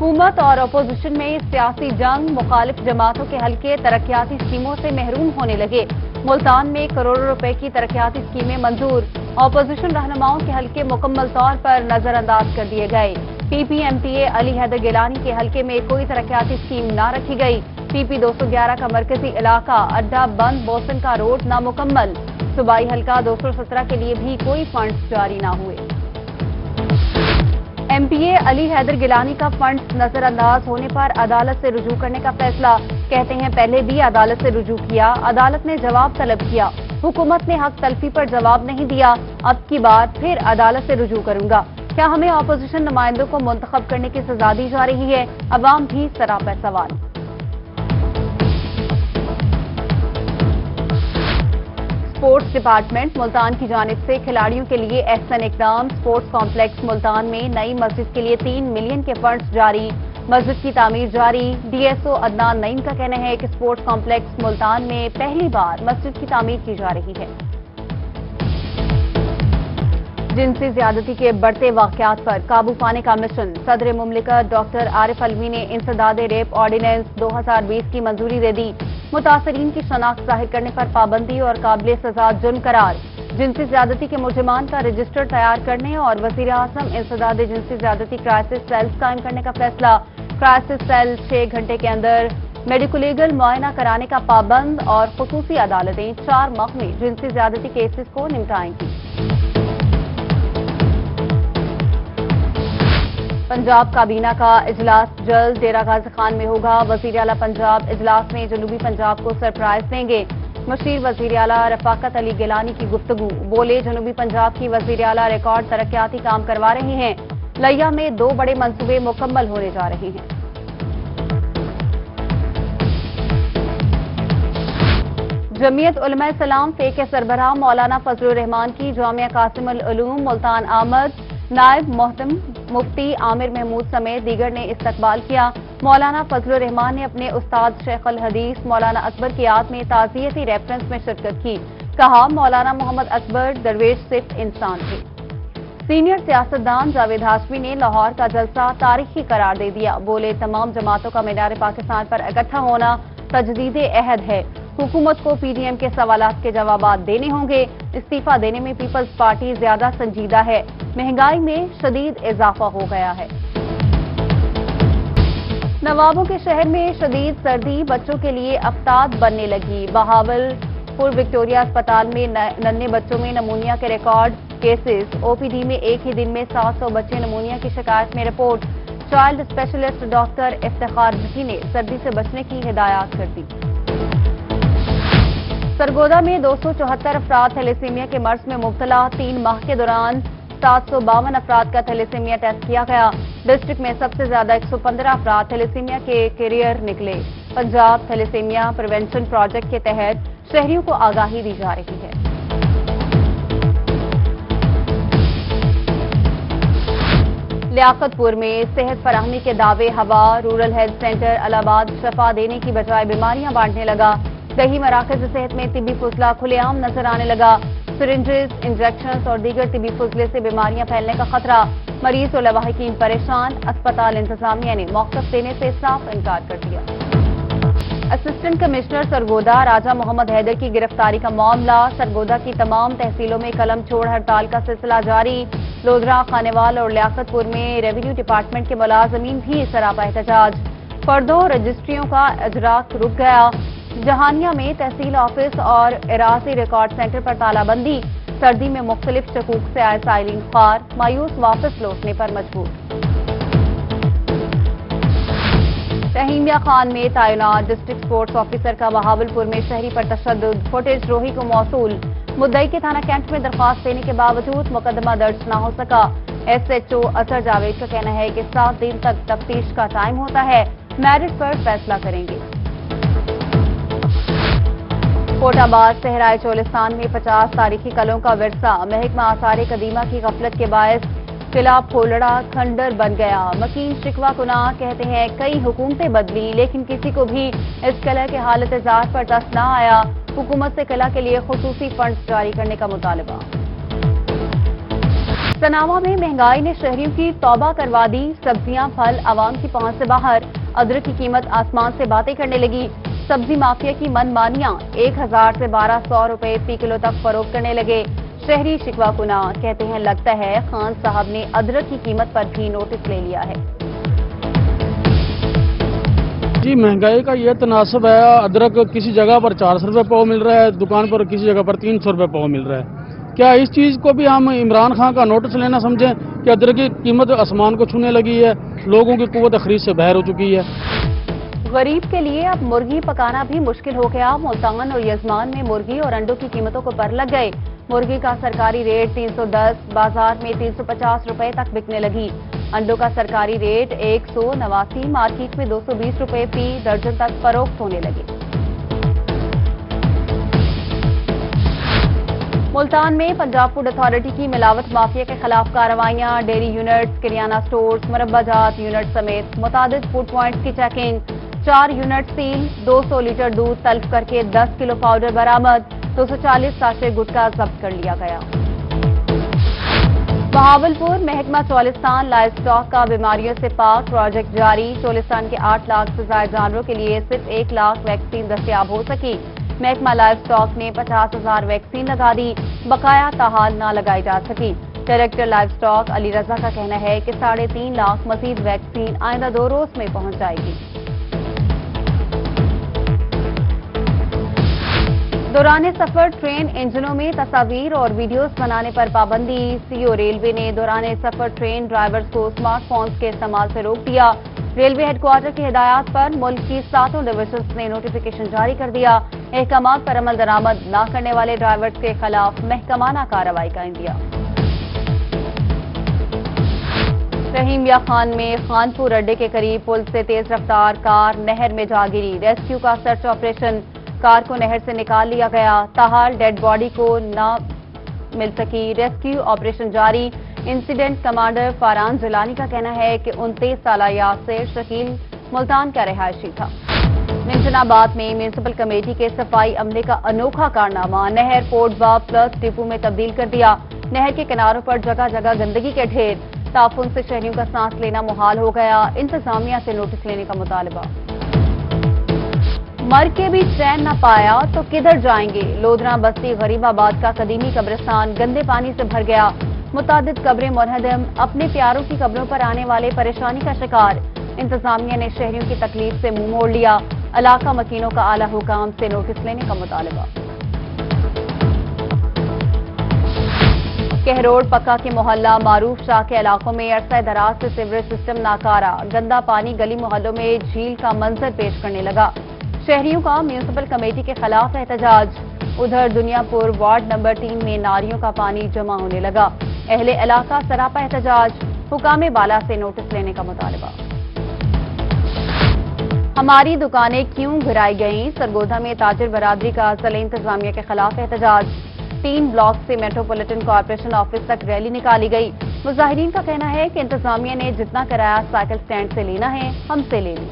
हुकूमत और अपोजिशन में सियासी जंग, मुखालिफ जमातों के हल्के तरक्याती स्कीमों से महरूम होने लगे। मुल्तान में करोड़ों रुपए की तरक्याती स्कीमें मंजूर, अपोजिशन रहनुमाओं के हल्के मुकम्मल तौर पर नजरअंदाज कर दिए गए। PPMTA अली हैदर गिलानी के हल्के में कोई तरक्याती स्कीम न रखी गई। PP 211 का मरकजी इलाका अड्डा बंद, बोसन का रोड नामुकम्मल। सूबाई हल्का 217 के लिए भी कोई फंड्स जारी न हुए। MPA अली हैदर गिलानी का फंड्स नजरअंदाज होने पर अदालत से रुजू करने का फैसला। कहते हैं पहले भी अदालत से रुजू किया, अदालत ने जवाब तलब किया, हुकूमत ने हक तलफी पर जवाब नहीं दिया, अब की बार फिर अदालत से रुजू करूंगा। क्या हमें अपोजिशन नुमाइंदों को मुंतखब करने की सजा दी जा रही है? अवाम भी सरापा सवाल। स्पोर्ट्स डिपार्टमेंट मुल्तान की जानिब से खिलाड़ियों के लिए एहसन इकदाम। स्पोर्ट्स कॉम्प्लेक्स मुल्तान में नई मस्जिद के लिए 3 मिलियन के फंड्स जारी, मस्जिद की तामीर जारी। DSO अदनान नईम का कहना है कि स्पोर्ट्स कॉम्प्लेक्स मुल्तान में पहली बार मस्जिद की तामीर की जा रही है। जिनसी ज्यादती के बढ़ते वाकयात पर काबू पाने का मिशन। सदर मुमलिकत डॉक्टर आरिफ अलवी ने इंसदाद रेप ऑर्डिनेंस 2020 की मंजूरी दे दी। मुतासरीन की शनाख्त जाहिर करने पर पाबंदी और काबिल सजा जुर्म करार। जिनसी ज्यादती के मुलजिमान का रजिस्टर तैयार करने और वजीर आजम इंसदाद जिनसी ज्यादती क्राइसिस सेल्स कायम करने का फैसला। क्राइसिस सेल 6 घंटे के अंदर मेडिको लीगल मुआयना कराने का पाबंद और खुसूसी अदालतें 4 माह में जिनसी ज्यादती केसेस को निपटाएंगी। पंजाब काबीना का इजलास जल्द डेरा गाजी खान में होगा। वजीर आला पंजाब इजलास में जनूबी पंजाब को सरप्राइज देंगे। मशीर वजीर आला रफाकत अली गिलानी की गुफ्तगू। बोले जनूबी पंजाब की वजीर आला रिकॉर्ड तरक्याती काम करवा रहे हैं। लिया में 2 बड़े मंसूबे मुकम्मल होने जा रहे हैं। जमीयत उलमा इस्लाम फे के सरबराह मौलाना फजलुर रहमान की जामिया कासिमुल उलूम मुल्तान आमद। नायब मोहतम मुफ्ती आमिर महमूद समेत दीगर ने इस्तकबाल किया। मौलाना फजलुर रहमान ने अपने उस्ताद शेख अल हदीस मौलाना अकबर की याद में ताज़ियती रेफरेंस में शिरकत की। कहा मौलाना मोहम्मद अकबर दरवेश सिर्फ इंसान थे। सीनियर सियासतदान जावेद हाशमी ने लाहौर का जलसा तारीखी करार दे दिया। बोले तमाम जमातों का मीनार पाकिस्तान पर इकट्ठा होना तजदीद अहद है। हुकूमत को PDM के सवालात के जवाबात देने होंगे। इस्तीफा देने में पीपल्स पार्टी ज्यादा संजीदा है। महंगाई में शदीद इजाफा हो गया है। नवाबों के शहर में शदीद सर्दी बच्चों के लिए अफ्ताब बनने लगी। बहावलपुर विक्टोरिया अस्पताल में नन्हे बच्चों में नमूनिया के रिकॉर्ड केसेस। OPD में एक ही दिन में 700 बच्चे नमूनिया की शिकायत में report. Child specialist doctor Iftikhar Bhatti ने सर्दी से बचने की हिदायत कर दी। सरगोदा में 274 अफराद थैलेसीमिया के मर्ज में मुब्तला। 3 माह के दौरान 752 अफराद का थैलेसीमिया टेस्ट किया गया। डिस्ट्रिक्ट में सबसे ज्यादा 115 अफराद थैलेसीमिया के कैरियर निकले। पंजाब थैलेसीमिया प्रिवेंशन प्रोजेक्ट के तहत शहरियों को आगाही दी जा रही है। लियाकतपुर में सेहत फराहमी के दावे हवा। रूरल हेल्थ सेंटर अलाहाबाद शफा देने की बजाय बीमारियां बांटने लगा। दही मराकज सेहत में तिबी फुजला खुलेआम नजर आने लगा। सिरिंजेस, इंजेक्शन और दीगर तिबी फुजले से बीमारियां फैलने का खतरा। मरीज और लवाहिकीन परेशान। अस्पताल इंतजामिया ने मौकफ देने से साफ इनकार कर दिया। असिस्टेंट कमिश्नर सरगोदा राजा मोहम्मद हैदर की गिरफ्तारी का मामला। सरगोदा की तमाम तहसीलों में कलम छोड़ हड़ताल का सिलसिला जारी। लोधरा, खानेवाल और लियाकतपुर में रेवेन्यू डिपार्टमेंट के मुलाजमीन भी सरापा एहतजाज। फर्दों रजिस्ट्रियों का इजराक रुक गया। जहानिया में तहसील ऑफिस और इरासी रिकॉर्ड सेंटर पर तालाबंदी। सर्दी में मुख्तलिफ शकूक से आए साइलिंग ख्वार मायूस वापस लौटने पर मजबूर। रहीमिया खान में तैनात डिस्ट्रिक्ट स्पोर्ट्स ऑफिसर का बहावलपुर में शहरी पर तशद्दुद। फुटेज रोही को मौसूल। मुद्दई के थाना कैंट में दरख्वास्त देने के बावजूद मुकदमा दर्ज न हो सका। SHO असर जावेद का कहना है कि 7 दिन तक तफ्तीश का टाइम होता है, मेरिट पर फैसला करेंगे। कोटाबाद सहराए चोलिस्तान में 50 तारीखी कलों का विरसा। महकमा आसार कदीमा की गफलत के बायस किला फोलड़ा खंडर बन गया। मकीन शिकवा कुनाह कहते हैं कई हुकूमतें बदली लेकिन किसी को भी इस किला के हालत जार पर दस्त न आया। हुकूमत से किला के लिए खुसूसी फंड्स जारी करने का मुतालबा। सनावा में महंगाई ने शहरियों की तौबा करवा दी। सब्जियां फल आवाम की पहुंच से बाहर। अदरक की कीमत आसमान से बातें करने लगी। सब्जी माफिया की मनमानियां 1000 से 1200 रुपए फी किलो तक फरोख्त करने लगे। शहरी शिकवा कुना कहते हैं, लगता है खान साहब ने अदरक की कीमत पर भी नोटिस ले लिया है। जी, महंगाई का ये तनासब है। अदरक किसी जगह पर 400 रुपये पाव मिल रहा है, दुकान पर किसी जगह पर 300 रुपये पाव मिल रहा है। क्या इस चीज़ को भी हम इमरान खान का नोटिस लेना समझें कि अदरक की कीमत आसमान को छूने लगी है, लोगों की कुव्वत खरीद से बाहर हो चुकी है। गरीब के लिए अब मुर्गी पकाना भी मुश्किल हो गया। मुल्तान और यजमान में मुर्गी और अंडों की कीमतों को पर लग गए। मुर्गी का सरकारी रेट 310, बाजार में 350 रुपए तक बिकने लगी। अंडों का सरकारी रेट 189, मार्केट में 220 रुपए फी दर्जन तक फरोख्त होने लगे। मुल्तान में पंजाब फूड अथॉरिटी की मिलावट माफिया के खिलाफ कार्रवाइयां। डेयरी यूनिट्स, किरियाना स्टोर्स, मुरब्बाजात यूनिट समेत मुतादिद फूड पॉइंट्स की चेकिंग। 4 यूनिट सील, 200 लीटर दूध तल्फ करके 10 किलो पाउडर बरामद। 240 साशे गुटखा जब्त कर लिया गया। बहावलपुर महकमा चौलिस्तान लाइव स्टॉक का बीमारियों से पाक प्रोजेक्ट जारी। चौलिस्तान के 8 लाख से ज्यादा जानवरों के लिए सिर्फ 1 लाख वैक्सीन दस्तयाब हो सकी। महकमा लाइव स्टॉक ने 50,000 वैक्सीन लगा दी, बकाया ताहाल न लगाई जा सकी। डायरेक्टर लाइव स्टॉक अली रजा का कहना है कि 3.5 लाख मजीद वैक्सीन आइंदा 2 रोज में पहुंच जाएगी। दौरान सफर ट्रेन इंजनों में तस्वीर और वीडियोस बनाने पर पाबंदी। सीओ रेलवे ने दौरान सफर ट्रेन ड्राइवर्स को स्मार्टफोन्स के इस्तेमाल से रोक दिया। रेलवे हेडक्वार्टर की हिदायत पर मुल्क की 7 डिवीजन्स ने नोटिफिकेशन जारी कर दिया। अहकामात पर अमल दरामद न करने वाले ड्राइवर्स के खिलाफ महकमाना कार्रवाई का इंदिया। रहीमिया खान में खानपुर अड्डे के करीब पुल से तेज रफ्तार कार नहर में जा गिरी। रेस्क्यू का सर्च ऑपरेशन, कार को नहर से निकाल लिया गया। ताहाल डेड बॉडी को न मिल सकी। रेस्क्यू ऑपरेशन जारी। इंसिडेंट कमांडर फारान जिलानी का कहना है कि 29 साला यासिर शकील मुल्तान का रिहायशी था। मिंजनाबाद में म्यूनिसिपल कमेटी के सफाई अमले का अनोखा कारनामा, नहर पोर्टबा प्लस डिपो में तब्दील कर दिया। नहर के किनारों पर जगह जगह गंदगी के ढेर। ताफुन से शहरियों का सांस लेना मुहाल हो गया। इंतजामिया से नोटिस लेने का मुतालबा। मर के भी चैन न पाया तो किधर जाएंगे। लोधरा बस्ती गरीबाबाद का कदीमी कब्रिस्तान गंदे पानी से भर गया। मुतादिद कब्रें मुनहदम, अपने प्यारों की कब्रों पर आने वाले परेशानी का शिकार। इंतजामिया ने शहरियों की तकलीफ से मुंह मोड़ लिया। इलाका मकीनों का आला हुकाम से नोटिस लेने का मुतालबा। कहरोड पक्का के मोहल्ला मारूफ शाह के इलाकों में अरसा दराज से सीवरेज सिस्टम नाकारा। गंदा पानी गली मोहल्लों में झील का मंजर पेश करने लगा। शहरियों का म्यूनिसिपल कमेटी के खिलाफ एहतजाज। उधर दुनियापुर वार्ड नंबर 3 में नालियों का पानी जमा होने लगा। अहले इलाका सरापा एहतजाज। हुकामे बाला से नोटिस लेने का मुतालबा। हमारी दुकानें क्यों गिराई गईं। सरगोधा में ताजिर बरादरी का जिला इंतजामिया के खिलाफ एहतजाज। 3 ब्लॉक से मेट्रोपॉलिटन कॉर्पोरेशन ऑफिस तक रैली निकाली गई। मुजाहिरीन का कहना है कि इंतजामिया ने जितना किराया साइकिल स्टैंड से लेना है, हमसे ले ली।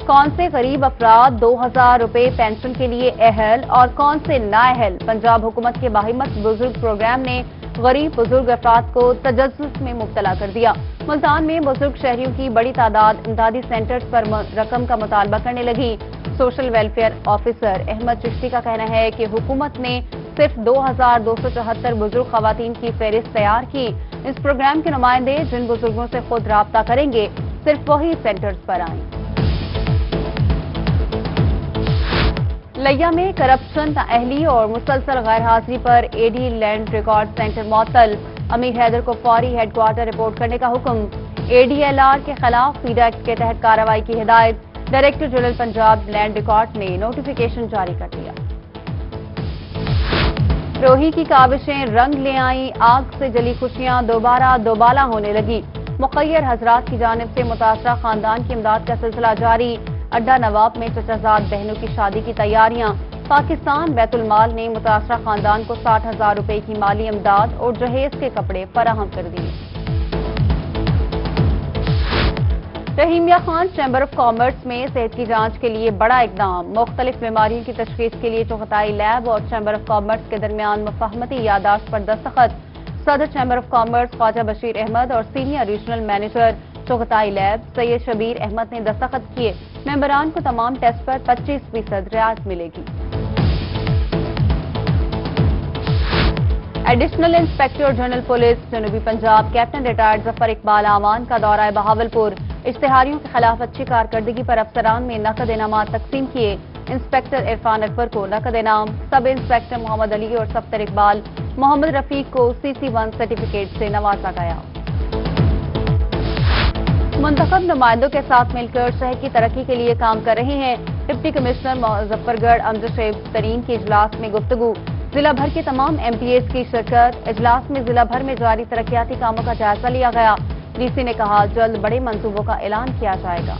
कौन से गरीब अफराद 2000 रुपए पेंशन के लिए अहल और कौन से नाअहल। पंजाब हुकूमत के बाहिम्मत बुजुर्ग प्रोग्राम ने गरीब बुजुर्ग अफराद को तजस्सुस में मुब्तला कर दिया। मुल्तान में बुजुर्ग शहरियों की बड़ी तादाद इमदादी सेंटर्स पर रकम का मुतालबा करने लगी। Social welfare officer Ahmad Chishti का कहना है कि हुकूमत ने सिर्फ 2274 बुजुर्ग खवातीन की फहरिस्त तैयार की। इस प्रोग्राम के नुमाइंदे जिन बुजुर्गों से खुद राब्ता करेंगे सिर्फ वही सेंटर्स पर आएं। लिया में करप्शन, नाअहली और मुसलसल गैर हाजिरी पर एडी लैंड रिकॉर्ड सेंटर मुअत्तल। अमीर हैदर को फौरी हेडक्वार्टर रिपोर्ट करने का हुक्म। एडीएलआर के खिलाफ फीडा एक्ट के तहत कार्रवाई की हिदायत। Director general Punjab land record ने नोटिफिकेशन जारी कर दिया। रोही की काविशें रंग ले आई। आग से जली खुशियां दोबारा दोबाला होने लगी। मुखय्यर हजरात की जानिब से मुतासरा खानदान की इमदाद का सिलसिला जारी। अड्डा नवाब में चचाजाद बहनों की शादी की तैयारियां। पाकिस्तान बैतुल माल ने मुतासरा खानदान को 60,000 रुपए की माली इमदाद और जहेज के कपड़े फराहम कर दिए। Rahimia Khan chamber of commerce میں صحت کی جانچ کے لیے بڑا اقدام، مختلف بیماریوں کی تشخیص کے لیے چغتائی لیب اور چیمبر آف کامرس کے درمیان مفاہمتی یادداشت پر دستخط۔ صدر chamber of commerce Khawaja Bashir Ahmed اور senior regional manager Chughtai lab Syed Shabbir Ahmed نے دستخط کیے۔ ممبران کو تمام ٹیسٹ پر 25% رعایت ملے گی۔ ایڈیشنل انسپیکٹر جنرل پولیس جنوبی پنجاب کیپٹن ریٹائرڈ ظفر اقبال اعوان کا دورہ بہاولپور، اشتہاریوں کے خلاف اچھی کارکردگی پر افسران میں نقد انعامات تقسیم کیے۔ انسپیکٹر عرفان اکبر کو نقد انعام، سب انسپیکٹر محمد علی اور سفتر اقبال محمد رفیق کو CC1 سرٹیفکیٹ سے نوازا گیا۔ منتخب نمائندوں کے ساتھ مل کر شہر کی ترقی کے لیے کام کر رہے ہیں۔ ڈپٹی کمشنر مظفر گڑھ امجد شیخ ترین کی اجلاس میں گفتگو، ضلع بھر کے تمام MPAs کی شرکت۔ اجلاس میں ضلع بھر میں جاری ترقیاتی کاموں کا جائزہ لیا گیا۔ DC نے کہا جلد بڑے منصوبوں کا اعلان کیا جائے گا۔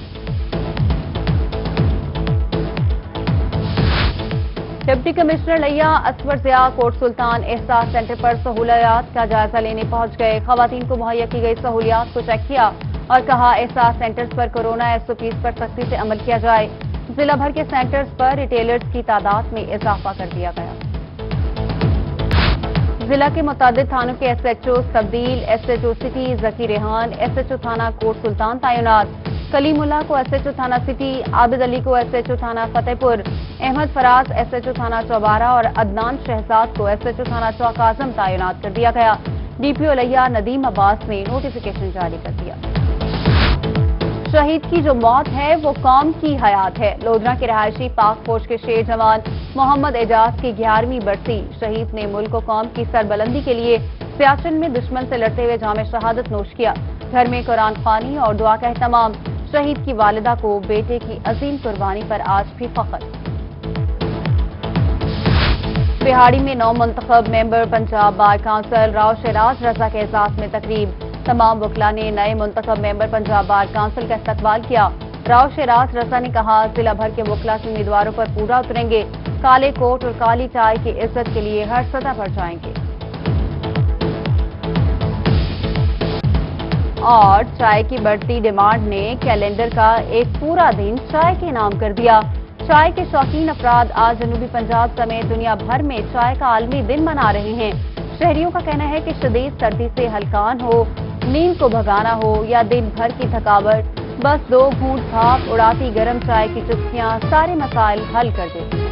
ڈپٹی کمشنر لیا اسور ضیاء کوٹ سلطان احساس سینٹر پر سہولیات کا جائزہ لینے پہنچ گئے۔ خواتین کو مہیا کی گئی سہولیات کو چیک کیا اور کہا احساس سینٹرز پر کورونا SOPs پر سختی سے عمل کیا جائے۔ ضلع بھر کے سینٹرز پر ریٹیلرز کی تعداد میں اضافہ کر دیا گیا۔ ضلع کے متعدد تھانوں کے SHOs تبدیل، SHO سٹی ذکی ریحان SHO تھانہ کوٹ سلطان تعینات، کلیم اللہ کو SHO تھانہ سٹی، عابد علی کو SHO تھانہ فتح پور، احمد فراز SHO تھانہ چوبارہ اور عدنان شہزاد کو SHO تھانہ چوک اعظم تعینات کر دیا گیا۔ DPO لیا ندیم عباس نے نوٹیفیکیشن جاری کر دیا۔ شہید کی جو موت ہے وہ قوم کی حیات ہے، لودھرا کے رہائشی پاک فوج کے شیر جوان محمد اعجاز کی 11ویں برسی۔ شہید نے ملک و قوم کی سربلندی کے لیے سیاچن میں دشمن سے لڑتے ہوئے جام شہادت نوش کیا۔ گھر میں قرآن خوانی اور دعا کا اہتمام۔ شہید کی والدہ کو بیٹے کی عظیم قربانی پر آج بھی فخر۔ بہاڑی میں نو منتخب ممبر پنجاب بار کونسل راؤ شیراز رضا کے اعزاز میں تقریب، تمام وکلاء نے نئے منتخب ممبر پنجاب بار کونسل کا استقبال کیا۔ راؤ شیراز رضا نے کہا ضلع بھر کے وکلاء کے امیدواروں پر پورا اتریں گے، کالے کوٹ اور کالی چائے کی عزت کے لیے ہر سطح پر جائیں گے۔ اور چائے کی بڑھتی ڈیمانڈ نے کیلنڈر کا ایک پورا دن چائے کے نام کر دیا۔ چائے کے شوقین افراد آج جنوبی پنجاب سمیت دنیا بھر میں چائے کا عالمی دن منا رہے ہیں۔ شہریوں کا کہنا ہے کہ شدید سردی سے ہلکان ہو، نیند کو بھگانا ہو یا دن بھر کی تھکاوٹ، بس 2 گھونٹ بھاپ اڑاتی گرم چائے کی چسکیاں سارے مسائل حل کر دیتی ہیں۔